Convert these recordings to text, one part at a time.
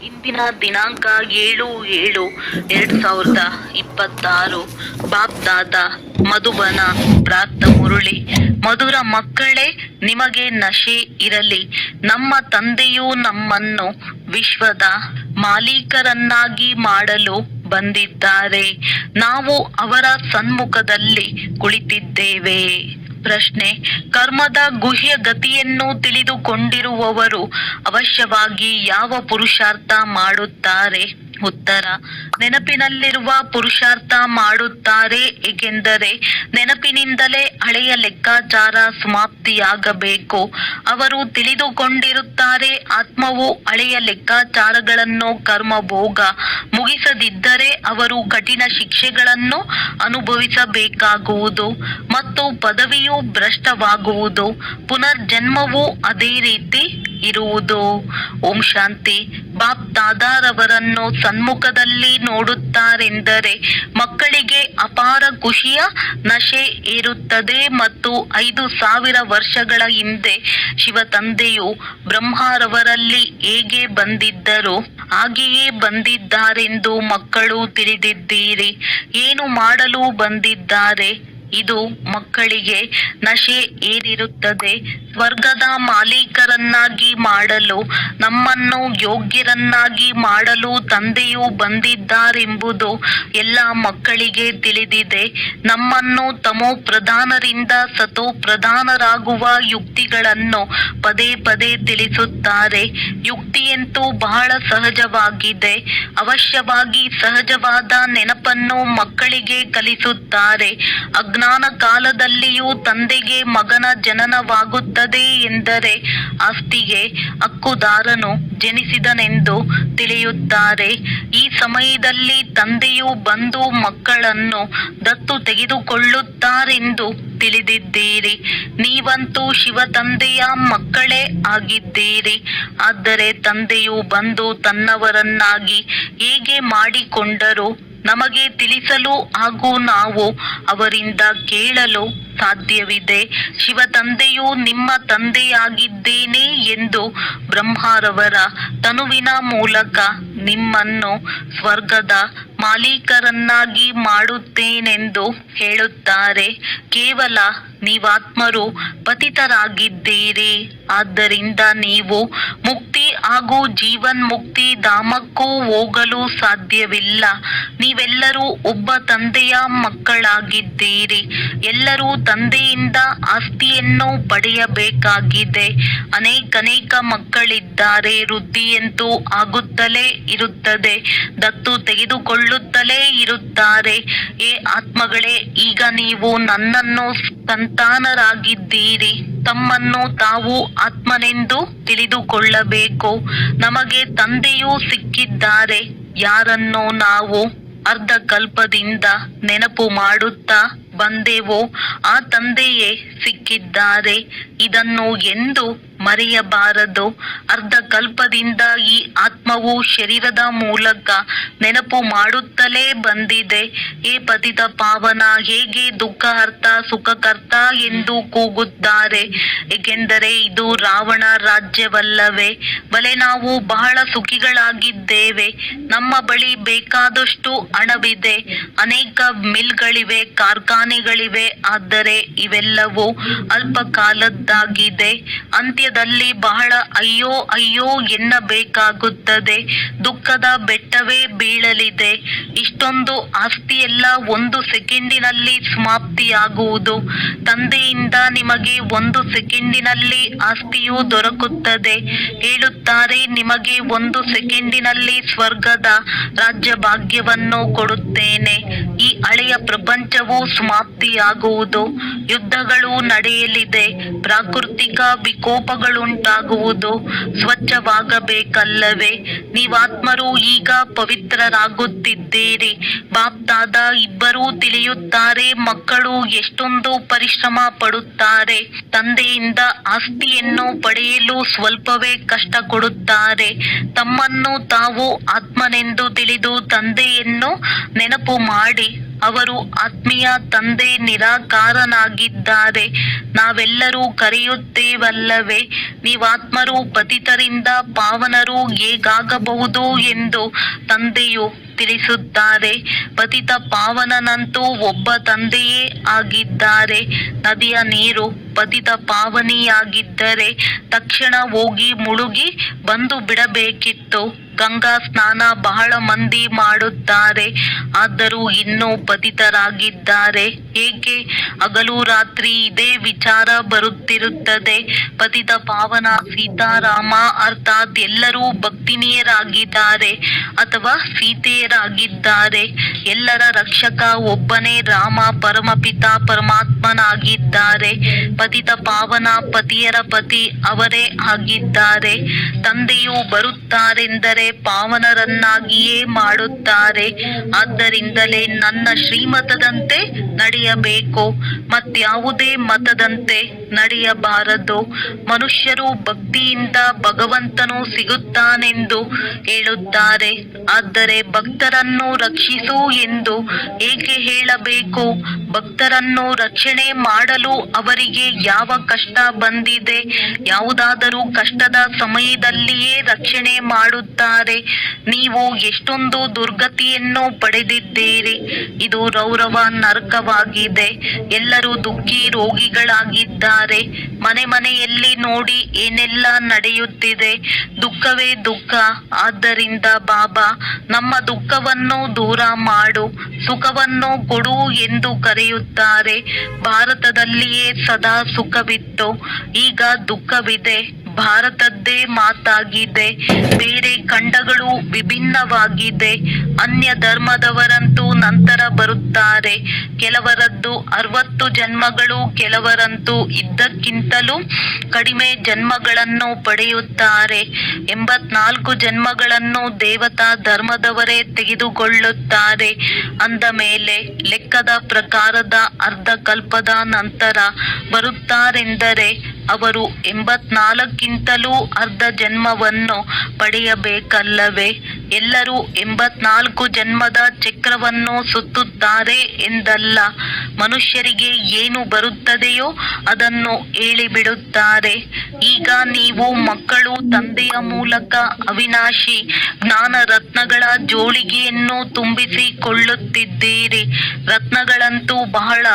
ಇಂದಿನ ದಿನಾಂಕ 7/7/2026. ಬಾಪ್ದಾದ ಮಧುಬನ ಪ್ರಾರ್ಥ ಮುರುಳಿ. ಮಧುರ ಮಕ್ಕಳೇ, ನಿಮಗೆ ನಶೆ ಇರಲಿ. ನಮ್ಮ ತಂದೆಯು ನಮ್ಮನ್ನು ವಿಶ್ವದ ಮಾಲೀಕರನ್ನಾಗಿ ಮಾಡಲು ಬಂದಿದ್ದಾರೆ. ನಾವು ಅವರ ಸನ್ಮುಖದಲ್ಲಿ ಕುಳಿತಿದ್ದೇವೆ. ಪ್ರಶ್ನೆ: ಕರ್ಮದ ಗುಹ್ಯ ಗತಿಯನ್ನು ತಿಳಿದುಕೊಂಡಿರುವವರು ಅವಶ್ಯವಾಗಿ ಯಾವ ಪುರುಷಾರ್ಥ ಮಾಡುತ್ತಾರೆ? ಉತ್ತರ: ನೆನಪಿನಲ್ಲಿರುವ ಪುರುಷಾರ್ಥ ಮಾಡುತ್ತಾರೆ. ಏಕೆಂದರೆ ನೆನಪಿನಿಂದಲೇ ಹಳೆಯ ಲೆಕ್ಕಾಚಾರ ಸಮಾಪ್ತಿಯಾಗಬೇಕು. ಅವರು ತಿಳಿದುಕೊಂಡಿರುತ್ತಾರೆ, ಆತ್ಮವು ಹಳೆಯ ಲೆಕ್ಕಾಚಾರಗಳನ್ನು ಕರ್ಮಭೋಗ ಮುಗಿಸದಿದ್ದರೆ ಅವರು ಕಠಿಣ ಶಿಕ್ಷೆಗಳನ್ನು ಅನುಭವಿಸಬೇಕಾಗುವುದು ಮತ್ತು ಪದವಿಯು ಭ್ರಷ್ಟವಾಗುವುದು. ಪುನರ್ಜನ್ಮವು ಅದೇ ರೀತಿ ಇರುವುದು. ಓಂ ಶಾಂತಿ. ಬಾಪ್ ದಾದಾರವರನ್ನು ಸನ್ಮುಖದಲ್ಲಿ ನೋಡುತ್ತಾರೆಂದರೆ ಮಕ್ಕಳಿಗೆ ಅಪಾರ ಖುಷಿಯ ನಶೆ ಏರುತ್ತದೆ. ಮತ್ತು 5000 ವರ್ಷಗಳ ಹಿಂದೆ ಶಿವ ತಂದೆಯು ಬ್ರಹ್ಮರವರಲ್ಲಿ ಹೇಗೆ ಬಂದಿದ್ದರೋ ಹಾಗೆಯೇ ಬಂದಿದ್ದಾರೆಂದು ಮಕ್ಕಳು ತಿಳಿದಿದ್ದೀರಿ. ಏನು ಮಾಡಲು ಬಂದಿದ್ದಾರೆ? ಇದು ಮಕ್ಕಳಿಗೆ ನಶೆ ಏರಿರುತ್ತದೆ. ಸ್ವರ್ಗದ ಮಾಲೀಕರನ್ನಾಗಿ ಮಾಡಲು, ನಮ್ಮನ್ನು ಯೋಗ್ಯರನ್ನಾಗಿ ಮಾಡಲು ತಂದೆಯು ಬಂದಿದ್ದಾರೆಂಬುದು ಎಲ್ಲ ಮಕ್ಕಳಿಗೆ ತಿಳಿದಿದೆ. ನಮ್ಮನ್ನು ತಮೋ ಪ್ರಧಾನರಿಂದ ಸತೋ ಪ್ರಧಾನರಾಗುವ ಯುಕ್ತಿಗಳನ್ನು ಪದೇ ಪದೇ ತಿಳಿಸುತ್ತಾರೆ. ಯುಕ್ತಿಯಂತೂ ಬಹಳ ಸಹಜವಾಗಿದೆ. ಅವಶ್ಯವಾಗಿ ಸಹಜವಾದ ನೆನಪನ್ನು ಮಕ್ಕಳಿಗೆ ಕಲಿಸುತ್ತಾರೆ. ಅಜ್ಞಾನ ಕಾಲದಲ್ಲಿಯೂ ತಂದೆಗೆ ಮಗನ ಜನನವಾಗುತ್ತದೆ ಎಂದರೆ ಆಸ್ತಿಗೆ ಹಕ್ಕುದಾರನು ಜನಿಸಿದನೆಂದು ತಿಳಿಯುತ್ತಾರೆ. ಈ ಸಮಯದಲ್ಲಿ ತಂದೆಯು ಬಂದು ಮಕ್ಕಳನ್ನು ದತ್ತು ತೆಗೆದುಕೊಳ್ಳುತ್ತಾರೆಂದು ತಿಳಿದಿದ್ದೀರಿ. ನೀವಂತೂ ಶಿವ ತಂದೆಯ ಮಕ್ಕಳೇ ಆಗಿದ್ದೀರಿ. ಆದರೆ ತಂದೆಯು ಬಂದು ತನ್ನವರನ್ನಾಗಿ ಹೇಗೆ ಮಾಡಿಕೊಂಡರು ನಮಗೆ ತಿಳಿಸಲು ಹಾಗೂ ನಾವು ಅವರಿಂದ ಕೇಳಲು ಸಾಧ್ಯವಿದೆ. ಶಿವ ತಂದೆಯು ನಿಮ್ಮ ತಂದೆಯಾಗಿದ್ದೇನೆ ಎಂದು ಬ್ರಹ್ಮರವರ ತನುವಿನ ಮೂಲಕ ನಿಮ್ಮನ್ನು ಸ್ವರ್ಗದ ಮಾಲೀಕರನ್ನಾಗಿ ಮಾಡುತ್ತೇನೆಂದು ಹೇಳುತ್ತಾರೆ. ಕೇವಲ ನೀವಾತ್ಮರು ಪತಿತರಾಗಿದ್ದೀರಿ. ಆದ್ದರಿಂದ ನೀವು ಮುಕ್ತಿ ಹಾಗೂ ಜೀವನ್ಮುಕ್ತಿ ಧಾಮಕ್ಕೂ ಹೋಗಲು ಸಾಧ್ಯವಿಲ್ಲ. ನೀವೆಲ್ಲರೂ ಒಬ್ಬ ತಂದೆಯ ಮಕ್ಕಳಾಗಿದ್ದೀರಿ. ಎಲ್ಲರೂ ತಂದೆಯಿಂದ ಆಸ್ತಿಯನ್ನು ಪಡೆಯಬೇಕಾಗಿದೆ. ಅನೇಕ ಮಕ್ಕಳಿದ್ದಾರೆ. ವೃದ್ಧಿಯಂತೂ ಆಗುತ್ತಲೇ ಇರುತ್ತದೆ. ದತ್ತು ತೆಗೆದುಕೊಳ್ಳುತ್ತಲೇ ಇರುತ್ತಾರೆ. ಏ ಆತ್ಮಗಳೇ, ಈಗ ನೀವು ನನ್ನನ್ನು ಸಂತಾನರಾಗಿದ್ದೀರಿ. ತಮ್ಮನ್ನು ತಾವು ಆತ್ಮನೆಂದು ತಿಳಿದುಕೊಳ್ಳಬೇಕು. ನಮಗೆ ತಂದೆಯೂ ಸಿಕ್ಕಿದ್ದಾರೆ. ಯಾರನ್ನು ನಾವು ಅರ್ಧ ಕಲ್ಪದಿಂದ ನೆನಪು ಮಾಡುತ್ತಾ ಬಂದೆವೋ ಆ ತಂದೆಯೇ ಸಿಕ್ಕಿದ್ದಾರೆ. ಇದನ್ನು ಎಂದು ಮರೆಯಬಾರದು. ಅರ್ಧ ಕಲ್ಪದಿಂದ ಈ ಆತ್ಮವು ಶರೀರದ ಮೂಲಕ ನೆನಪು ಮಾಡುತ್ತಲೇ ಬಂದಿದೆ. ಏ ಪತಿತ ಪಾವನ, ಹೇಗೆ ದುಃಖಹರ್ತ ಸುಖಕರ್ತ ಎಂದು ಕೂಗುತ್ತಾರೆ? ಏಕೆಂದರೆ ಇದು ರಾವಣ ರಾಜ್ಯವಲ್ಲವೇ? ಬಲೆ ನಾವು ಬಹಳ ಸುಖಿಗಳಾಗಿದ್ದೇವೆ. ನಮ್ಮ ಬಳಿ ಬೇಕಾದಷ್ಟು ಹಣವಿದೆ. ಅನೇಕ ಮಿಲ್ಗಳಿವೆ, ಕಾರ್ಖಾನೆಗಳಿವೆ. ಆದರೆ ಇವೆಲ್ಲವೂ ಅಲ್ಪ ಕಾಲದ್ದಾಗಿದೆ. ಅಂತ್ಯದಲ್ಲಿ ಬಹಳ ಅಯ್ಯೋ ಅಯ್ಯೋ ಎನ್ನಬೇಕಾಗುತ್ತದೆ. ದುಃಖದ ಬೆಟ್ಟವೇ ಬೀಳಲಿದೆ. ಇಷ್ಟೊಂದು ಆಸ್ತಿಯೆಲ್ಲ 1 ಸೆಕೆಂಡಿನಲ್ಲಿ ಸಮಾಪ್ತಿಯಾಗುವುದು. ತಂದೆಯಿಂದ ನಿಮಗೆ 1 ಸೆಕೆಂಡಿನಲ್ಲಿ ಆಸ್ತಿಯು ದೊರಕುತ್ತದೆ. ಹೇಳುತ್ತಾರೆ, ನಿಮಗೆ 1 ಸೆಕೆಂಡಿನಲ್ಲಿ ಸ್ವರ್ಗದ ರಾಜ್ಯ ಭಾಗ್ಯವನ್ನು ಕೊಡುತ್ತೇನೆ. ಈ ಹಳೆಯ ಪ್ರಪಂಚವು ಸಮಾಪ್ತಿಯಾಗುವುದು. ಯುದ್ಧಗಳು ನಡೆಯಲಿದೆ. ಪ್ರಾಕೃತಿಕ ವಿಕೋಪಗಳುಂಟಾಗುವುದು. ಸ್ವಚ್ಛವಾಗಬೇಕಲ್ಲವೇ? ನೀವಾತ್ಮರು ಈಗ ಪವಿತ್ರರಾಗುತ್ತಿದ್ದೀರಿ. ಬಾಪ್ ದಾದಾ ಇಬ್ಬರೂ ತಿಳಿಯುತ್ತಾರೆ ಮಕ್ಕಳು ಎಷ್ಟೊಂದು ಪರಿಶ್ರಮ ಪಡುತ್ತಾರೆ. ತಂದೆಯಿಂದ ಆಸ್ತಿಯನ್ನು ಪಡೆಯಲು ಸ್ವಲ್ಪವೇ ಕಷ್ಟ ಕೊಡುತ್ತಾರೆ. ತಮ್ಮನ್ನು ತಾವು ಆತ್ಮನೆಂದು ತಿಳಿದು ತಂದೆಯನ್ನು ನೆನಪು ಮಾಡಿ ಅವರು ಆತ್ಮೀಯ ತಂದೆ ನಿರಾಕಾರನಾಗಿದ್ದಾರೆ. ನಾವೆಲ್ಲರೂ ಕರೆಯುತ್ತೇವಲ್ಲವೇ, ನೀವಾತ್ಮರು ಪತಿತರಿಂದ ಪಾವನರು ಹೇಗಾಗಬಹುದು ಎಂದು ತಂದೆಯು ತಿಳಿಸುತ್ತಾರೆ. ಪತಿತ ಪಾವನನಂತೂ ಒಬ್ಬ ತಂದೆಯೇ ಆಗಿದ್ದಾರೆ. ನದಿಯ ನೀರು ಪತಿತ ಪಾವನಿಯಾಗಿದ್ದರೆ ತಕ್ಷಣ ಹೋಗಿ ಮುಳುಗಿ ಬಂದು ಬಿಡಬೇಕಿತ್ತು. ಗಂಗಾ ಸ್ನಾನ ಬಹಳ ಮಂದಿ ಮಾಡುತ್ತಾರೆ, ಆದರೂ ಇನ್ನೂ ಪತಿತರಾಗಿದ್ದಾರೆ. ಏಕೆ? ಹಗಲು ರಾತ್ರಿ ಇದೇ ವಿಚಾರ ಬರುತ್ತಿರುತ್ತದೆ. ಪತಿತ ಪಾವನ ಸೀತಾರಾಮ ಅರ್ಥಾತ್ ಎಲ್ಲರೂ ಭಕ್ತಿನಿಯರಾಗಿದ್ದಾರೆ ಅಥವಾ ಸೀತೆಯರಾಗಿದ್ದಾರೆ. ಎಲ್ಲರ ರಕ್ಷಕ ಒಬ್ಬನೇ ರಾಮ ಪರಮಪಿತ ಪರಮಾತ್ಮನಾಗಿದ್ದಾರೆ. ಪತಿತ ಪಾವನ ಪತಿಯರ ಪತಿ ಅವರೇ ಆಗಿದ್ದಾರೆ. ತಂದೆಯು ಬರುತ್ತಾರೆಂದರೆ ಪಾವನರನ್ನಾಗಿಯೇ ಮಾಡುತ್ತಾರೆ. ಆದ್ದರಿಂದಲೇ ನನ್ನ ಶ್ರೀಮತದಂತೆ ನಡೆಯಬೇಕು, ಮತ್ಯಾವುದೇ ಮತದಂತೆ ನಡೆಯಬಾರದು. ಮನುಷ್ಯರು ಭಕ್ತಿಯಿಂದ ಭಗವಂತನು ಸಿಗುತ್ತಾನೆಂದು ಹೇಳುತ್ತಾರೆ, ಆದರೆ ಭಕ್ತರನ್ನು ರಕ್ಷಿಸು ಎಂದು ಏಕೆ ಹೇಳಬೇಕು? ಭಕ್ತರನ್ನು ರಕ್ಷಣೆ ಮಾಡಲು ಅವರಿಗೆ ಯಾವ ಕಷ್ಟ ಬಂದಿದೆ? ಯಾವುದಾದರೂ ಕಷ್ಟದ ಸಮಯದಲ್ಲಿಯೇ ರಕ್ಷಣೆ ಮಾಡುತ್ತಾರೆ. ನೀವು ಎಷ್ಟೊಂದು ದುರ್ಗತಿಯನ್ನು ಪಡೆದಿದ್ದೀರಿ. ಇದು ರೌರವ ನರಕವಾಗಿದೆ. ಎಲ್ಲರೂ ದುಃಖಿ ರೋಗಿಗಳಾಗಿದ್ದಾರೆ. ಮನೆ ಮನೆಯಲ್ಲಿ ನೋಡಿ ಏನೆಲ್ಲ ನಡೆಯುತ್ತಿದೆ. ದುಃಖವೇ ದುಃಖ. ಆದ್ದರಿಂದ ಬಾಬಾ ನಮ್ಮ ದುಃಖವನ್ನು ದೂರ ಮಾಡು, ಸುಖವನ್ನು ಕೊಡು ಎಂದು ಕರೆಯುತ್ತಾರೆ. ಭಾರತದಲ್ಲಿಯೇ ಸದಾ ಸುಖವಿತ್ತು, ಈಗ ದುಃಖವಿದೆ. ಭಾರತದ್ದೇ ಮಾತಾಗಿದೆ. ಬೇರೆ ಖಂಡಗಳು ವಿಭಿನ್ನವಾಗಿದೆ. ಅನ್ಯ ಧರ್ಮದವರಂತೂ ನಂತರ ಬರುತ್ತಾರೆ. ಕೆಲವರದ್ದು 60 ಜನ್ಮಗಳು, ಕೆಲವರಂತೂ ಇದ್ದಕ್ಕಿಂತಲೂ ಕಡಿಮೆ ಜನ್ಮಗಳನ್ನು ಪಡೆಯುತ್ತಾರೆ. 84 ಜನ್ಮಗಳನ್ನು ದೇವತಾ ಧರ್ಮದವರೇ ತೆಗೆದುಕೊಳ್ಳುತ್ತಾರೆ. ಅಂದ ಮೇಲೆ ಲೆಕ್ಕದ ಪ್ರಕಾರದ ಅರ್ಧ ಕಲ್ಪದ ನಂತರ ಬರುತ್ತಾರೆಂದರೆ ಅವರು 84ಕ್ಕಿಂತಲೂ ಅರ್ಧ ಜನ್ಮವನ್ನು ಪಡೆಯಬೇಕಲ್ಲವೇ? ಎಲ್ಲರೂ 84 ಜನ್ಮದ ಚಕ್ರವನ್ನು ಸುತ್ತುತ್ತಾರೆ ಎಂದಲ್ಲ. ಮನುಷ್ಯರಿಗೆ ಏನು ಬರುತ್ತದೆಯೋ ಅದನ್ನು ಹೇಳಿಬಿಡುತ್ತಾರೆ. ಈಗ ನೀವು ಮಕ್ಕಳು ತಂದೆಯ ಮೂಲಕ ಅವಿನಾಶಿ ಜ್ಞಾನ ರತ್ನಗಳ ಜೋಳಿಗೆಯನ್ನು ತುಂಬಿಸಿಕೊಳ್ಳುತ್ತಿದ್ದೀರಿ. ರತ್ನಗಳಂತೂ ಬಹಳ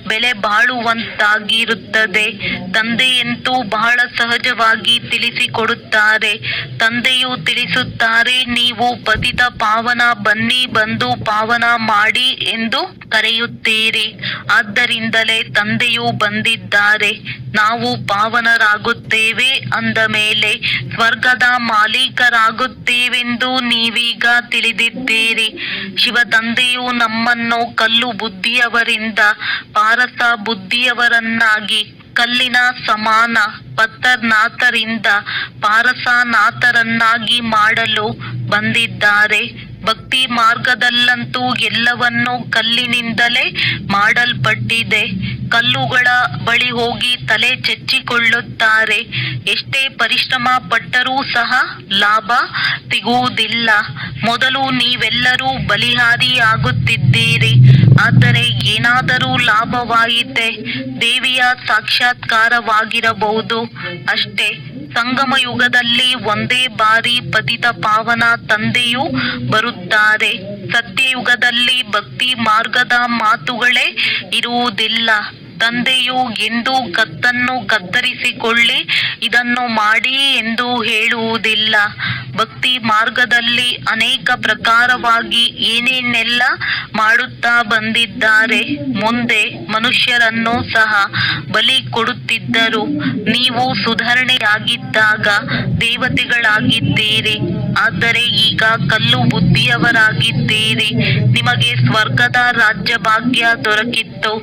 ಬೆಲೆ ಬಾಳುವಂತಾಗಿರುತ್ತದೆ. ತಂದೆಯಂತೂ ಬಹಳ ಸಹಜವಾಗಿ ತಿಳಿಸಿಕೊಡುತ್ತಾರೆ. ತಂದೆಯು ತಿಳಿಸುತ್ತಾರೆ, ನೀವು ಪತಿತ ಪಾವನ, ಬನ್ನಿ ಬಂದು ಪಾವನ ಮಾಡಿ ಎಂದು ಕರೆಯುತ್ತೀರಿ. ಆದ್ದರಿಂದಲೇ ತಂದೆಯು ಬಂದಿದ್ದಾರೆ. ನಾವು ಪಾವನರಾಗುತ್ತೇವೆ ಅಂದ ಮೇಲೆ ಸ್ವರ್ಗದ ಮಾಲೀಕರಾಗುತ್ತೇವೆಂದು ನೀವೀಗ ತಿಳಿದಿದ್ದೀರಿ. ಶಿವ ತಂದೆಯು ನಮ್ಮನ್ನು ಕಲ್ಲು ಬುದ್ಧಿಯವರಿಂದ ಪಾರಸ ಬುದ್ಧಿಯವರನ್ನಾಗಿ, ಕಲ್ಲಿನ ಸಮಾನ ಪತ್ತರ್ನಾಥರಿಂದ ಪಾರಸನಾಥರನ್ನಾಗಿ ಮಾಡಲು ಬಂದಿದ್ದಾರೆ. ಭಕ್ತಿ ಮಾರ್ಗದಲ್ಲಂತೂ ಎಲ್ಲವನ್ನೂ ಕಲ್ಲಿನಿಂದಲೇ ಮಾಡಲ್ಪಟ್ಟಿದೆ. ಕಲ್ಲುಗಳ ಬಳಿ ಹೋಗಿ ತಲೆ ಚೆಚ್ಚಿಕೊಳ್ಳುತ್ತಾರೆ. ಎಷ್ಟೇ ಪರಿಶ್ರಮ ಪಟ್ಟರೂ ಸಹ ಲಾಭ ಸಿಗುವುದಿಲ್ಲ. ಮೊದಲು ನೀವೆಲ್ಲರೂ ಬಲಿಹಾರಿಯಾಗುತ್ತಿದ್ದೀರಿ, ಆದರೆ ಏನಾದರೂ ಲಾಭವಾಯಿತೆ? ದೇವಿಯ ಸಾಕ್ಷಾತ್ಕಾರವಾಗಿರಬಹುದು ಅಷ್ಟೇ. ಸಂಗಮ ಯುಗದಲ್ಲಿ ಒಂದೇ ಬಾರಿ ಪತಿತ ಪಾವನ ತಂದೆಯು ಬರುತ್ತಾರೆ. ಸತ್ಯಯುಗದಲ್ಲಿ ಭಕ್ತಿ ಮಾರ್ಗದ ಮಾತುಗಳೇ ಇರುವುದಿಲ್ಲ. ತಂದೆಯು ಎಂದೂ ಕತ್ತನ್ನು ಕತ್ತರಿಸಿಕೊಳ್ಳಿ, ಇದನ್ನು ಮಾಡಿ ಎಂದು ಹೇಳುವುದಿಲ್ಲ. ಭಕ್ತಿ ಮಾರ್ಗದಲ್ಲಿ ಅನೇಕ ಪ್ರಕಾರವಾಗಿ ಏನೇನೆಲ್ಲ ಮಾಡುತ್ತಾ ಬಂದಿದ್ದಾರೆ. ಮುಂದೆ ಮನುಷ್ಯರನ್ನು ಸಹ ಬಲಿ ಕೊಡುತ್ತಿದ್ದರು. ನೀವು ಸುಧಾರಣೆಯಾಗಿದ್ದಾಗ ದೇವತೆಗಳಾಗಿದ್ದೀರಿ, ಆದರೆ ಈಗ ಕಲ್ಲು ಬುದ್ಧಿಯವರಾಗಿದ್ದೀರಿ. ನಿಮಗೆ ಸ್ವರ್ಗದ ರಾಜ್ಯ ಭಾಗ್ಯ ದೊರಕಿತ್ತು.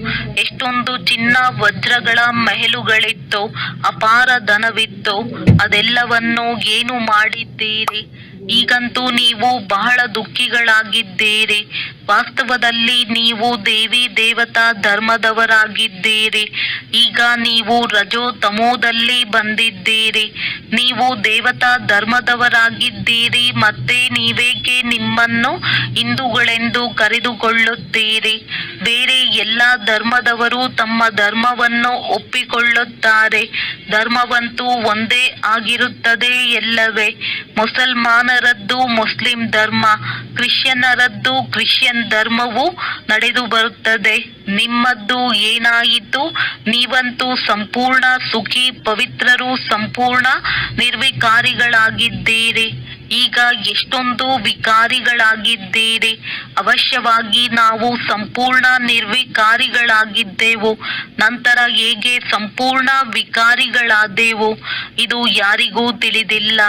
ಎಷ್ಟೊಂದು ಚಿನ್ನ ವಜ್ರಗಳ ಮೆಹಲುಗಳಿತ್ತು, ಅಪಾರ ಧನವಿತ್ತು. ಅದೆಲ್ಲವನ್ನು ಏನು ಮಾಡಿದ್ದೀರಿ? ಈಗಂತೂ ನೀವು ಬಹಳ ದುಃಖಿಗಳಾಗಿದ್ದೀರಿ. ವಾಸ್ತವದಲ್ಲಿ ನೀವು ದೇವಿ ದೇವತಾ ಧರ್ಮದವರಾಗಿದ್ದೀರಿ. ಈಗ ನೀವು ರಜೋ ತಮೋದಲ್ಲಿ ಬಂದಿದ್ದೀರಿ. ನೀವು ದೇವತಾ ಧರ್ಮದವರಾಗಿದ್ದೀರಿ. ಮತ್ತೆ ನೀವೇಕೆ ನಿಮ್ಮನ್ನು ಹಿಂದೂಗಳೆಂದು ಕರೆದುಕೊಳ್ಳುತ್ತೀರಿ? ಬೇರೆ ಎಲ್ಲ ಧರ್ಮದವರು ತಮ್ಮ ಧರ್ಮವನ್ನು ಒಪ್ಪಿಕೊಳ್ಳುತ್ತಾರೆ. ಧರ್ಮವಂತೂ ಒಂದೇ ಆಗಿರುತ್ತದೆ ಎಲ್ಲವೇ. ಮುಸಲ್ಮಾನರದ್ದು ಮುಸ್ಲಿಂ ಧರ್ಮ, ಕ್ರಿಶ್ಚಿಯನ್ನರದ್ದು ಕ್ರಿಶ್ಚಿಯನ್ ಧರ್ಮವು ನಡೆದು ಬರುತ್ತದೆ. ನಿಮ್ಮದ್ದು ಏನಾಯಿತು? ನೀವಂತೂ ಸಂಪೂರ್ಣ ಸುಖಿ, ಪವಿತ್ರರು, ಸಂಪೂರ್ಣ ನಿರ್ವಿಕಾರಿಗಳಾಗಿದ್ದೀರಿ. ಈಗ ಎಷ್ಟೊಂದು ವಿಕಾರಿಗಳಾಗಿದ್ದೀರಿ. ಅವಶ್ಯವಾಗಿ ನಾವು ಸಂಪೂರ್ಣ ನಿರ್ವಿಕಾರಿಗಳಾಗಿದ್ದೆವು, ನಂತರ ಹೇಗೆ ಸಂಪೂರ್ಣ ವಿಕಾರಿಗಳಾದೆವು ಇದು ಯಾರಿಗೂ ತಿಳಿದಿಲ್ಲ.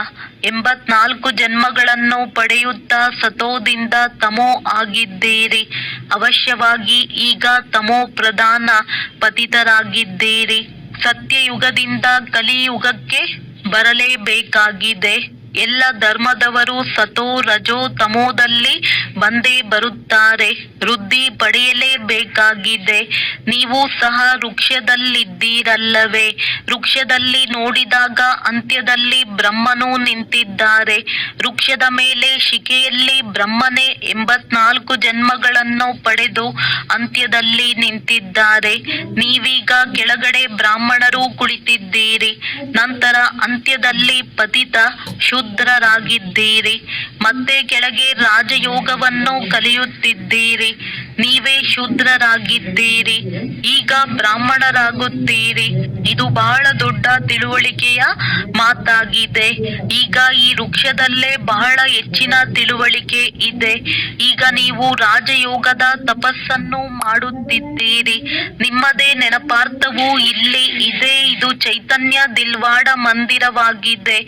84 ಜನ್ಮಗಳನ್ನು ಪಡೆಯುತ್ತಾ ಸತೋದಿಂದ ತಮೋ ಆಗಿದ್ದೀರಿ. ಅವಶ್ಯವಾಗಿ ಈಗ ತಮೋ ಪ್ರಧಾನ ಪತಿತರಾಗಿದ್ದೀರಿ. ಸತ್ಯಯುಗದಿಂದ ಕಲಿಯುಗಕ್ಕೆ ಬರಲೇಬೇಕಾಗಿದೆ. ಎಲ್ಲ ಧರ್ಮದವರು ಸತೋ ರಜೋ ತಮೋದಲ್ಲಿ ಬಂದೇ ಬರುತ್ತಾರೆ. ವೃದ್ಧಿ ಪಡೆಯಲೇಬೇಕಾಗಿದೆ. ನೀವು ಸಹ ವೃಕ್ಷದಲ್ಲಿದ್ದೀರಲ್ಲವೇ? ವೃಕ್ಷದಲ್ಲಿ ನೋಡಿದಾಗ ಅಂತ್ಯದಲ್ಲಿ ಬ್ರಹ್ಮನು ನಿಂತಿದ್ದಾರೆ. ವೃಕ್ಷದ ಮೇಲೆ ಶಿಖೆಯಲ್ಲಿ ಬ್ರಹ್ಮನೇ 84 ಜನ್ಮಗಳನ್ನು ಪಡೆದು ಅಂತ್ಯದಲ್ಲಿ ನಿಂತಿದ್ದಾರೆ. ನೀವೀಗ ಕೆಳಗಡೆ ಬ್ರಾಹ್ಮಣರು ಕುಳಿತಿದ್ದೀರಿ. ನಂತರ ಅಂತ್ಯದಲ್ಲಿ ಪತಿತ ಶೂದ್ರರಾಗಿದ್ದೀರಿ. ಮತ್ತೆ ಕೆಳಗೆ ರಾಜಯೋಗವನ್ನು ಕಲಿಯುತ್ತಿದ್ದೀರಿ. ನೀವೇ ಶೂದ್ರರಾಗಿದ್ದೀರಿ, ಈಗ ಬ್ರಾಹ್ಮಣರಾಗುತ್ತೀರಿ. ಇದು ಬಹಳ ದೊಡ್ಡ ತಿಳುವಳಿಕೆಯ ಮಾತಾಗಿದೆ. ಈಗ ಈ ವೃಕ್ಷದಲ್ಲೇ ಬಹಳ ಹೆಚ್ಚಿನ ತಿಳುವಳಿಕೆ ಇದೆ. ಈಗ ನೀವು ರಾಜಯೋಗದ ತಪಸ್ಸನ್ನು ಮಾಡುತ್ತಿದ್ದೀರಿ. ನಿಮ್ಮದೇ ನೆನಪಾರ್ಥವು ಇಲ್ಲಿ ಇದೆ. ಇದು ಚೈತನ್ಯ ದಿಲ್ವಾಡ ಮಂದಿರವಾಗಿದೆ.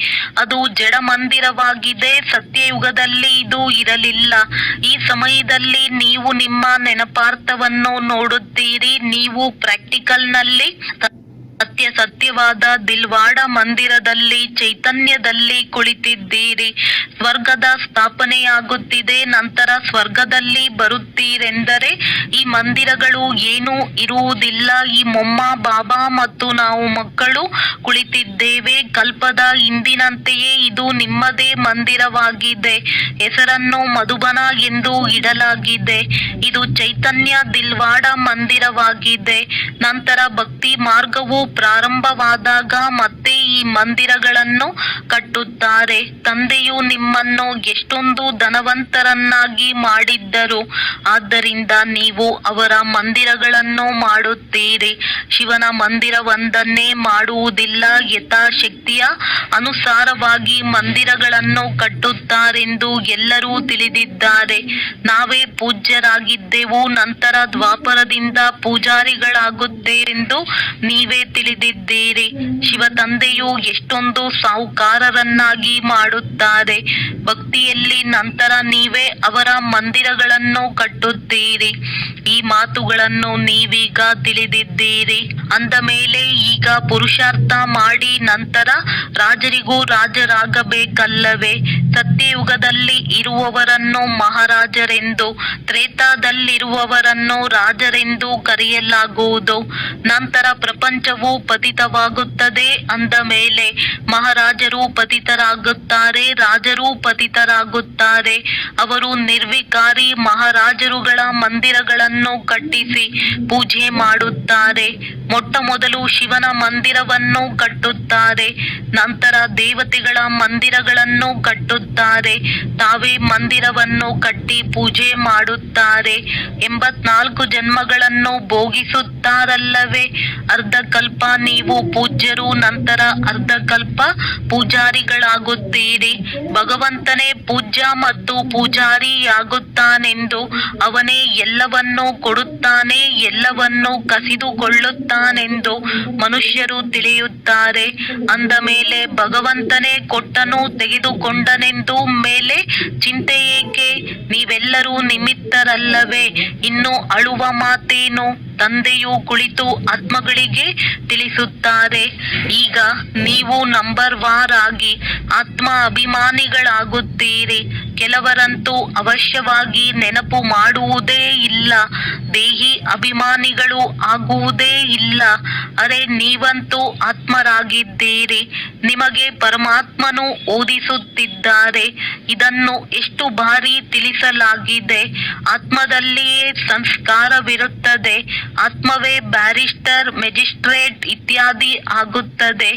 ಅದು ಜಡ ಮಂದಿರವಾಗಿದೆ. ಸತ್ಯಯುಗದಲ್ಲಿ ಇದು ಇರಲಿಲ್ಲ. ಈ ಸಮಯದಲ್ಲಿ ನೀವು ನಿಮ್ಮ ನೆನಪಾರ್ಥವನ್ನು ನೋಡುತ್ತೀರಿ. ನೀವು ಪ್ರಾಕ್ಟಿಕಲ್ನಲ್ಲಿ ಸತ್ಯವಾದ ದಿಲ್ವಾಡ ಮಂದಿರದಲ್ಲಿ ಚೈತನ್ಯದಲ್ಲಿ ಕುಳಿತಿದ್ದೀರಿ. ಸ್ವರ್ಗದ ಸ್ಥಾಪನೆಯಾಗುತ್ತಿದೆ. ನಂತರ ಸ್ವರ್ಗದಲ್ಲಿ ಬರುತ್ತೀರೆಂದರೆ ಈ ಮಂದಿರಗಳು ಏನೂ ಇರುವುದಿಲ್ಲ. ಈ ಮೊಮ್ಮ ಬಾಬಾ ಮತ್ತು ನಾವು ಮಕ್ಕಳು ಕುಳಿತಿದ್ದೇವೆ. ಕಲ್ಪದ ಹಿಂದಿನಂತೆಯೇ ಇದು ನಿಮ್ಮದೇ ಮಂದಿರವಾಗಿದೆ. ಹೆಸರನ್ನು ಮಧುಬನ ಎಂದು ಇಡಲಾಗಿದೆ. ಇದು ಚೈತನ್ಯ ದಿಲ್ವಾಡ ಮಂದಿರವಾಗಿದೆ. ನಂತರ ಭಕ್ತಿ ಮಾರ್ಗವು ಪ್ರಾರಂಭವಾದಾಗ ಮತ್ತೆ ಈ ಮಂದಿರಗಳನ್ನು ಕಟ್ಟುತ್ತಾರೆ. ತಂದೆಯು ನಿಮ್ಮನ್ನು ಎಷ್ಟೊಂದು ಧನವಂತರನ್ನಾಗಿ ಮಾಡಿದ್ದರು. ಆದ್ದರಿಂದ ನೀವು ಅವರ ಮಂದಿರಗಳನ್ನು ಮಾಡುತ್ತೀರಿ. ಶಿವನ ಮಂದಿರವೊಂದನ್ನೇ ಮಾಡುವುದಿಲ್ಲ. ಯಥಾಶಕ್ತಿಯ ಅನುಸಾರವಾಗಿ ಮಂದಿರಗಳನ್ನು ಕಟ್ಟುತ್ತಾರೆಂದು ಎಲ್ಲರೂ ತಿಳಿದಿದ್ದಾರೆ. ನಾವೇ ಪೂಜ್ಯರಾಗಿದ್ದೆವು. ನಂತರ ದ್ವಾಪರದಿಂದ ಪೂಜಾರಿಗಳಾಗುತ್ತೇವೆಂದು ನೀವೇ ತಿಳಿದಿದ್ದೀರಿ. ಶಿವ ತಂದೆಯು ಎಷ್ಟೊಂದು ಸಾಹುಕಾರರನ್ನಾಗಿ ಮಾಡುತ್ತಾರೆ ಭಕ್ತಿಯಲ್ಲಿ. ನಂತರ ನೀವೇ ಅವರ ಮಂದಿರಗಳನ್ನು ಕಟ್ಟುತ್ತೀರಿ. ಈ ಮಾತುಗಳನ್ನು ನೀವೀಗ ತಿಳಿದಿದ್ದೀರಿ. ಅಂದ ಮೇಲೆ ಈಗ ಪುರುಷಾರ್ಥ ಮಾಡಿ ನಂತರ ರಾಜರಿಗೂ ರಾಜರಾಗಬೇಕಲ್ಲವೇ? ಸತ್ಯಯುಗದಲ್ಲಿ ಇರುವವರನ್ನು ಮಹಾರಾಜರೆಂದು, ತ್ರೇತಾದಲ್ಲಿರುವವರನ್ನು ರಾಜರೆಂದು ಕರೆಯಲಾಗುವುದು. ನಂತರ ಪ್ರಪಂಚವು ಪತಿತವಾಗುತ್ತದೆ. ಅಂದ ಮೇಲೆ ಮಹಾರಾಜರು ಪತಿತರಾಗುತ್ತಾರೆ, ರಾಜರು ಪತಿತರಾಗುತ್ತಾರೆ. ಅವರು ನಿರ್ವಿಕಾರಿ ಮಹಾರಾಜರುಗಳ ಮಂದಿರಗಳನ್ನು ಕಟ್ಟಿಸಿ ಪೂಜೆ ಮಾಡುತ್ತಾರೆ. ಮೊಟ್ಟ ಮೊದಲು ಶಿವನ ಮಂದಿರವನ್ನು ಕಟ್ಟುತ್ತಾರೆ. ನಂತರ ದೇವತೆಗಳ ಮಂದಿರಗಳನ್ನು ಕಟ್ಟುತ್ತಾರೆ. ತಾವೇ ಮಂದಿರವನ್ನು ಕಟ್ಟಿ ಪೂಜೆ ಮಾಡುತ್ತಾರೆ. 84 ಜನ್ಮಗಳನ್ನು ಭೋಗಿಸುತ್ತಾರಲ್ಲವೇ? ಅರ್ಧಕಲ್ಪ ನೀವು ಪೂಜ್ಯರು, ನಂತರ ಅರ್ಧಕಲ್ಪ ಪೂಜಾರಿಗಳಾಗುತ್ತೀರಿ. ಭಗವಂತನೇ ಪೂಜ್ಯ ಮತ್ತು ಪೂಜಾರಿಯಾಗುತ್ತಾನೆಂದು, ಅವನೇ ಎಲ್ಲವನ್ನೂ ಕೊಡುತ್ತಾನೆ, ಎಲ್ಲವನ್ನೂ ಕಸಿದುಕೊಳ್ಳುತ್ತಾನೆಂದು ಮನುಷ್ಯರು ತಿಳಿಯುತ್ತಾರೆ. ಅಂದ ಮೇಲೆ ಭಗವಂತನೇ ಕೊಟ್ಟನು, ತೆಗೆದುಕೊಂಡನೆಂದು ಮೇಲೆ ಚಿಂತೆ ಏಕೆ? ನೀವೆಲ್ಲರೂ ನಿಮಿತ್ತರಲ್ಲವೇ? ಇನ್ನು ಅಳುವ ಮಾತೇನು? ತಂದೆಯು ಕುಳಿತು ಆತ್ಮಗಳಿಗೆ ತಿಳಿಸುತ್ತಾರೆ. ಈಗ ನೀವು ನಂಬರ್ ವಾರ್ ಆಗಿ ಆತ್ಮ ಅಭಿಮಾನಿಗಳಾಗುತ್ತೀರಿ. ಕೆಲವರಂತೂ ಅವಶ್ಯವಾಗಿ ನೆನಪು ಮಾಡುವುದೇ ಇಲ್ಲ, ದೇಹಿ ಅಭಿಮಾನಿಗಳು ಆಗುವುದೇ ಇಲ್ಲ. ಅರೆ, ನೀವಂತೂ ಆತ್ಮರಾಗಿದ್ದೀರಿ. ನಿಮಗೆ ಪರಮಾತ್ಮನು ಓದಿಸುತ್ತಿದ್ದಾರೆ. ಇದನ್ನು ಎಷ್ಟು ಬಾರಿ ತಿಳಿಸಲಾಗಿದೆ. ಆತ್ಮದಲ್ಲಿಯೇ ಸಂಸ್ಕಾರವಿರುತ್ತದೆ. ಆತ್ಮವೇ ಬ್ಯಾರಿಸ್ಟರ್, ಮೆಜಿಸ್ಟ್ರೇಟ್ ಇತ್ಯಾದಿ ಆಗುತ್ತದೆ.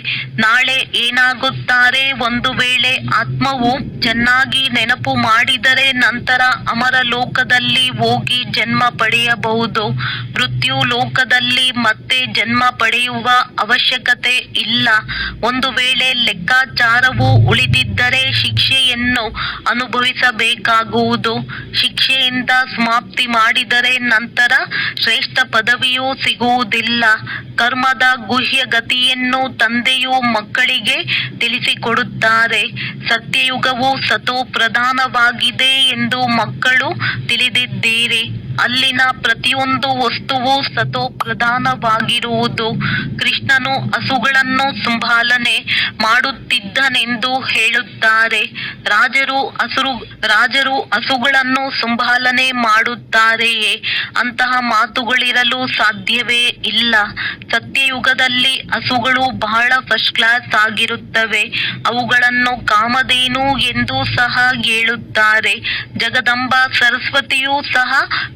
ನಾಳೆ ಏನಾಗುತ್ತಾರೆ? ಒಂದು ವೇಳೆ ಆತ್ಮವು ಚೆನ್ನಾಗಿ ನೆನಪು ಮಾಡಿದರೆ ನಂತರ ಅಮರ ಲೋಕದಲ್ಲಿ ಹೋಗಿ ಜನ್ಮ ಪಡೆಯಬಹುದು. ಮೃತ್ಯು ಲೋಕದಲ್ಲಿ ಮತ್ತೆ ಜನ್ಮ ಪಡೆಯುವ ಅವಶ್ಯಕತೆ ಇಲ್ಲ. ಒಂದು ವೇಳೆ ಲೆಕ್ಕಾಚಾರವು ಉಳಿದಿದ್ದರೆ ಶಿಕ್ಷೆಯನ್ನು ಅನುಭವಿಸಬೇಕಾಗುವುದು. ಶಿಕ್ಷೆಯಿಂದ ಸಮಾಪ್ತಿ ಮಾಡಿದರೆ ನಂತರ ಶ್ರೇಷ್ಠ ಪದವಿಯೂ ಸಿಗುವುದಿಲ್ಲ. ಕರ್ಮದ ಗುಹ್ಯ ಗತಿಯನ್ನು ತಂದೆಯು ಮಕ್ಕಳಿಗೆ ತಿಳಿಸಿಕೊಡುತ್ತಾರೆ. ಸತ್ಯಯುಗವು ಸತೋ ಪ್ರಧಾನವಾಗಿದೆ ಎಂದು ಮಕ್ಕಳು ತಿಳಿದಿದ್ದೀರಿ. ಅಲ್ಲಿನ ಪ್ರತಿಯೊಂದು ವಸ್ತುವು ಸತೋ ಪ್ರಧಾನವಾಗಿರುವುದು. ಕೃಷ್ಣನು ಹಸುಗಳನ್ನು ಸಂಭಾಲನೆ ಮಾಡುತ್ತಿದ್ದನೆಂದು ಹೇಳುತ್ತಾರೆ. ರಾಜರು ಹಸುಗಳನ್ನು ಸಂಭಾಲನೆ ಮಾಡುತ್ತಾರೆಯೇ? ಅಂತಹ ಮಾತುಗಳಿರಲು ಸಾಧ್ಯವೇ ಇಲ್ಲ. ಸತ್ಯಯುಗದಲ್ಲಿ ಹಸುಗಳು ಬಹಳ ಫಸ್ಟ್ ಕ್ಲಾಸ್ ಆಗಿರುತ್ತವೆ. ಅವುಗಳನ್ನು ಕಾಮಧೇನು ಎಂದು ಸಹ ಹೇಳುತ್ತಾರೆ. ಜಗದಂಬ ಸರಸ್ವತಿಯೂ ಸಹ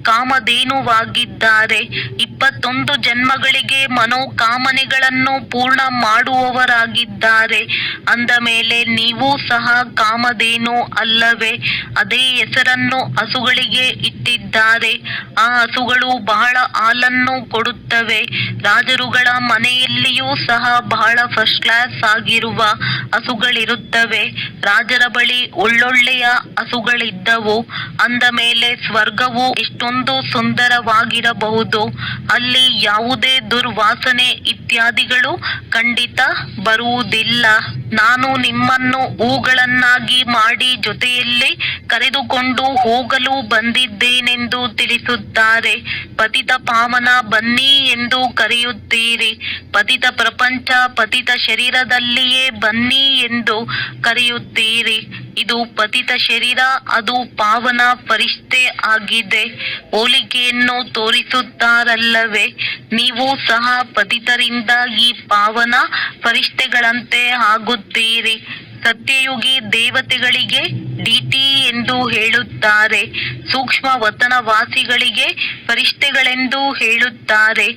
ಕಾಮಧೇನುವಾಗಿದ್ದಾರೆ. 21 ಜನ್ಮಗಳಿಗೆ ಮನೋಕಾಮನೆಗಳನ್ನು ಪೂರ್ಣ ಮಾಡುವವರಾಗಿದ್ದಾರೆ. ಅಂದ ಮೇಲೆ ನೀವು ಸಹ ಕಾಮಧೇನು ಅಲ್ಲವೇ? ಅದೇ ಹೆಸರನ್ನು ಹಸುಗಳಿಗೆ ಇಟ್ಟಿದ್ದಾರೆ. ಆ ಹಸುಗಳು ಬಹಳ ಹಾಲನ್ನು ಕೊಡುತ್ತವೆ. ರಾಜರುಗಳ ಮನೆಯಲ್ಲಿಯೂ ಸಹ ಬಹಳ ಫಸ್ಟ್ ಕ್ಲಾಸ್ ಆಗಿರುವ ಹಸುಗಳಿರುತ್ತವೆ. ರಾಜರ ಬಳಿ ಒಳ್ಳೊಳ್ಳೆಯ ಹಸುಗಳಿದ್ದವು. ಅಂದ ಮೇಲೆ ಸ್ವರ್ಗವು ಎಷ್ಟೊಂದು ಸುಂದರವಾಗಿರಬಹುದು. ಅಲ್ಲಿ ಯಾವುದೇ ದುರ್ವಾಸನೆ ಇತ್ಯಾದಿಗಳು ಖಂಡಿತ ಬರುವುದಿಲ್ಲ. ನಾನು ನಿಮ್ಮನ್ನು ಹೂಗಳನ್ನಾಗಿ ಮಾಡಿ ಜೊತೆಯಲ್ಲಿ ಕರೆದುಕೊಂಡು ಹೋಗಲು ಬಂದಿದ್ದೇನೆಂದು ತಿಳಿಸುತ್ತಾರೆ. ಪತಿತ ಪಾವನ ಬನ್ನಿ ಎಂದು ಕರೆಯುತ್ತೀರಿ. ಪತಿತ ಪ್ರಪಂಚ ಪತಿತ ಶರೀರದಲ್ಲಿಯೇ ಬನ್ನಿ ಎಂದು ಕರೆಯುತ್ತೀರಿ. ಇದು ಪತಿತ ಶರೀರ, ಅದು ಪಾವನ ಫರಿಷ್ಠೆ ಆಗಿದೆ. ಹೋಲಿಕೆಯನ್ನು ತೋರಿಸುತ್ತಾರಲ್ಲವೇ? ನೀವು ಸಹ ಪತಿತರಿಂದ ಈ ಪಾವನ ಫರಿಷ್ಠೆಗಳಂತೆ ಆಗುತ್ತೀರಿ. ಸತ್ಯಯುಗಿ ದೇವತೆಗಳಿಗೆ ಡಿಟಿ ಎಂದು ಹೇಳುತ್ತಾರೆ. ಸೂಕ್ಷ್ಮ ವತನವಾಸಿಗಳಿಗೆ ಫರಿಷ್ಠೆಗಳೆಂದು ಹೇಳುತ್ತಾರೆ.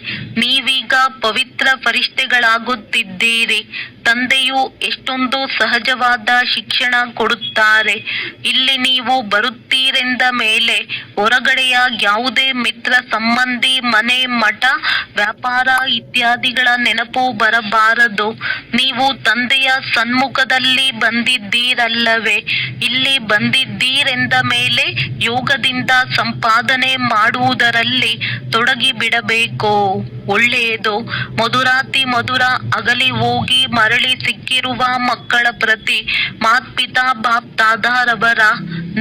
ನೀವೀಗ ಪವಿತ್ರ ಫರಿಷ್ಠೆಗಳಾಗುತ್ತಿದ್ದೀರಿ. ತಂದೆಯು ಎಷ್ಟೊಂದು ಸಹಜವಾದ ಶಿಕ್ಷಣ ಕೊಡುತ್ತಾರೆ. ಇಲ್ಲಿ ನೀವು ಬರುತ್ತೀರೆಂದ ಮೇಲೆ ಹೊರಗಡೆಯ ಯಾವುದೇ ಮಿತ್ರ, ಸಂಬಂಧಿ, ಮನೆ, ಮಠ, ವ್ಯಾಪಾರ ಇತ್ಯಾದಿಗಳ ನೆನಪು ಬರಬಾರದು. ನೀವು ತಂದೆಯ ಸನ್ಮುಖದಲ್ಲಿ ಬಂದಿದ್ದೀರಲ್ಲವೇ? ಇಲ್ಲಿ ಬಂದಿದ್ದೀರೆಂದ ಮೇಲೆ ಯೋಗದಿಂದ ಸಂಪಾದನೆ ಮಾಡುವುದರಲ್ಲಿ ತೊಡಗಿ ಬಿಡಬೇಕು. ಒಳ್ಳೆಯದು. ಮಧುರಾತಿ ಮಧುರ ಅಗಲಿ ಹೋಗಿ ಮರಳಿ ಸಿಕ್ಕಿರುವ ಮಕ್ಕಳ ಪ್ರತಿ ಮಾತ್ಪಿತಾ ಬಾಪ್ ದಾದಾರವರ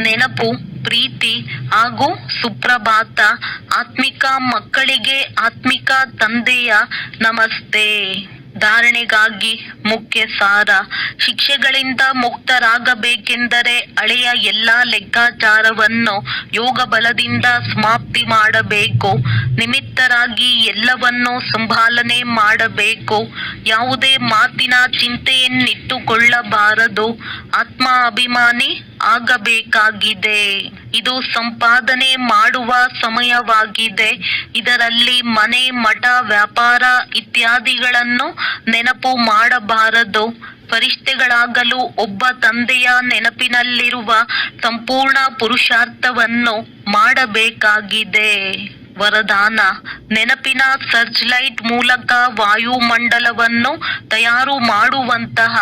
ನೆನಪು, ಪ್ರೀತಿ ಹಾಗೂ ಸುಪ್ರಭಾತ. ಆತ್ಮಿಕ ಮಕ್ಕಳಿಗೆ ಆತ್ಮಿಕ ತಂದೆಯ ನಮಸ್ತೆ. ಧಾರಣೆಗಾಗಿ ಮುಖ್ಯ ಸಾರ. ಶಿಕ್ಷೆಗಳಿಂದ ಮುಕ್ತರಾಗಬೇಕೆಂದರೆ ಹಳೆಯ ಎಲ್ಲಾ ಲೆಕ್ಕಾಚಾರವನ್ನು ಯೋಗ ಬಲದಿಂದ ಸಮಾಪ್ತಿ ಮಾಡಬೇಕು. ನಿಮಿತ್ತರಾಗಿ ಎಲ್ಲವನ್ನೂ ಸಂಭಾಲನೆ ಮಾಡಬೇಕು. ಯಾವುದೇ ಮಾತಿನ ಚಿಂತೆಯನ್ನಿಟ್ಟುಕೊಳ್ಳಬಾರದು. ಆತ್ಮ ಅಭಿಮಾನಿ ಆಗಬೇಕಾಗಿದೆ. ಇದು ಸಂಪಾದನೆ ಮಾಡುವ ಸಮಯವಾಗಿದೆ. ಇದರಲ್ಲಿ ಮನೆ, ಮಠ, ವ್ಯಾಪಾರ ಇತ್ಯಾದಿಗಳನ್ನು ನೆನಪು ಮಾಡಬಾರದು. ಫರಿಷ್ಠೆಗಳಾಗಲು ಒಬ್ಬ ತಂದೆಯ ನೆನಪಿನಲ್ಲಿರುವ ಸಂಪೂರ್ಣ ಪುರುಷಾರ್ಥವನ್ನು ಮಾಡಬೇಕಾಗಿದೆ. ವರದಾನ: ನೆನಪಿನ ಸರ್ಚ್ ಲೈಟ್ ಮೂಲಕ ವಾಯುಮಂಡಲವನ್ನು ತಯಾರು ಮಾಡುವಂತಹ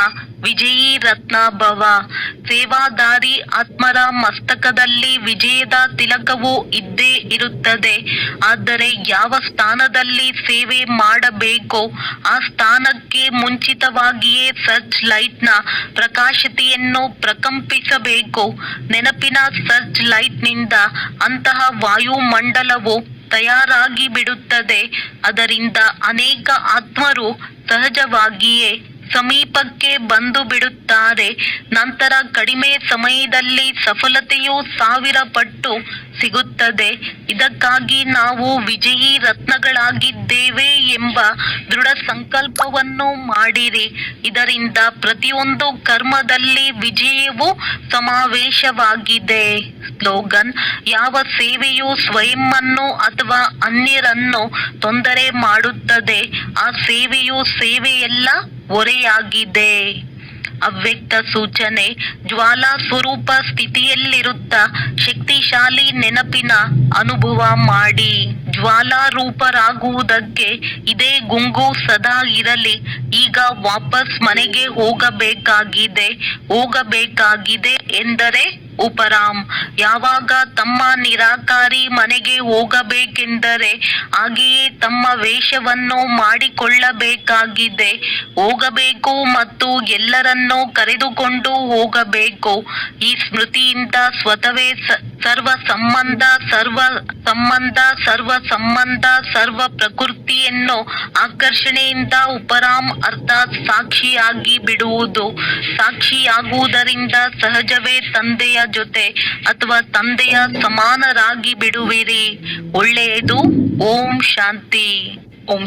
ವಿಜಯೀ ರತ್ನ ಭವ. ಸೇವಾದಾರಿ ಆತ್ಮರ ಮಸ್ತಕದಲ್ಲಿ ವಿಜಯದ ತಿಲಕವು ಇದ್ದೇ ಇರುತ್ತದೆ. ಆದರೆ ಯಾವ ಸ್ಥಾನದಲ್ಲಿ ಸೇವೆ ಮಾಡಬೇಕೋ ಆ ಸ್ಥಾನಕ್ಕೆ ಮುಂಚಿತವಾಗಿಯೇ ಸರ್ಚ್ ಲೈಟ್ನ ಪ್ರಕಾಶತೆಯನ್ನು ಪ್ರಕಂಪಿಸಬೇಕು. ನೆನಪಿನ ಸರ್ಚ್ ಲೈಟ್ನಿಂದ ಅಂತಹ ವಾಯುಮಂಡಲವು ತಯಾರಾಗಿ ಬಿಡುತ್ತದೆ. ಅದರಿಂದ ಅನೇಕ ಆತ್ಮರು ಸಹಜವಾಗಿಯೇ ಸಮೀಪಕ್ಕೆ ಬಂದು ಬಿಡುತ್ತಾರೆ. ನಂತರ ಕಡಿಮೆ ಸಮಯದಲ್ಲಿ ಸಫಲತೆಯು 1000 ಪಟ್ಟು ಸಿಗುತ್ತದೆ. ಇದಕ್ಕಾಗಿ ನಾವು ವಿಜಯೀ ರತ್ನಗಳಾಗಿದ್ದೇವೆ ಎಂಬ ದೃಢ ಸಂಕಲ್ಪವನ್ನು ಮಾಡಿರಿ. ಇದರಿಂದ ಪ್ರತಿಯೊಂದು ಕರ್ಮದಲ್ಲಿ ವಿಜಯವು ಸಮಾವೇಶವಾಗಿದೆ. ಸ್ಲೋಗನ್: ಯಾವ ಸೇವೆಯು ಸ್ವಯಂವನ್ನು ಅಥವಾ ಅನ್ಯರನ್ನು ತೊಂದರೆ ಮಾಡುತ್ತದೆ, ಆ ಸೇವೆಯಲ್ಲ ಹೊರೆಯಾಗಿದೆ. ಅವ್ಯಕ್ತ ಸೂಚನೆ: ಜ್ವಾಲಾ ಸ್ವರೂಪ ಸ್ಥಿತಿಯಲ್ಲಿರುತ್ತಾ ಶಕ್ತಿಶಾಲಿ ನೆನಪಿನ ಅನುಭವ ಮಾಡಿ. ಜ್ವಾಲಾರೂಪರಾಗುವುದಕ್ಕೆ ಇದೇ ಗುಂಗು ಸದಾ ಇರಲಿ. ಈಗ ವಾಪಸ್ ಮನೆಗೆ ಹೋಗಬೇಕಾಗಿದೆ ಎಂದರೆ ಉಪರಾಮ್. ಯಾವಾಗ ತಮ್ಮ ನಿರಾಕಾರಿ ಮನೆಗೆ ಹೋಗಬೇಕೆಂದರೆ ಹಾಗೆಯೇ ತಮ್ಮ ವೇಷವನ್ನು ಮಾಡಿಕೊಳ್ಳಬೇಕಾಗಿದೆ. ಹೋಗಬೇಕು ಮತ್ತು ಎಲ್ಲರನ್ನೂ ಕರೆದುಕೊಂಡು ಹೋಗಬೇಕು. ಈ ಸ್ಮೃತಿಯಿಂದ ಸ್ವತವೇ ಸರ್ವ ಪ್ರಕೃತಿಯನ್ನು ಆಕರ್ಷಣೆಯಿಂದ ಉಪರಾಮ್ ಅರ್ಥಾತ್ ಸಾಕ್ಷಿಯಾಗಿ ಬಿಡುವುದು. ಸಾಕ್ಷಿಯಾಗುವುದರಿಂದ ಸಹಜವೇ ತಂದೆಯ ಜೊತೆ ಅಥವಾ ತಂದೆಯ ಸಮಾನರಾಗಿ ಬಿಡುವಿರಿ. ಒಳ್ಳೆಯದು. ಓಂ ಶಾಂತಿ. ಓಂ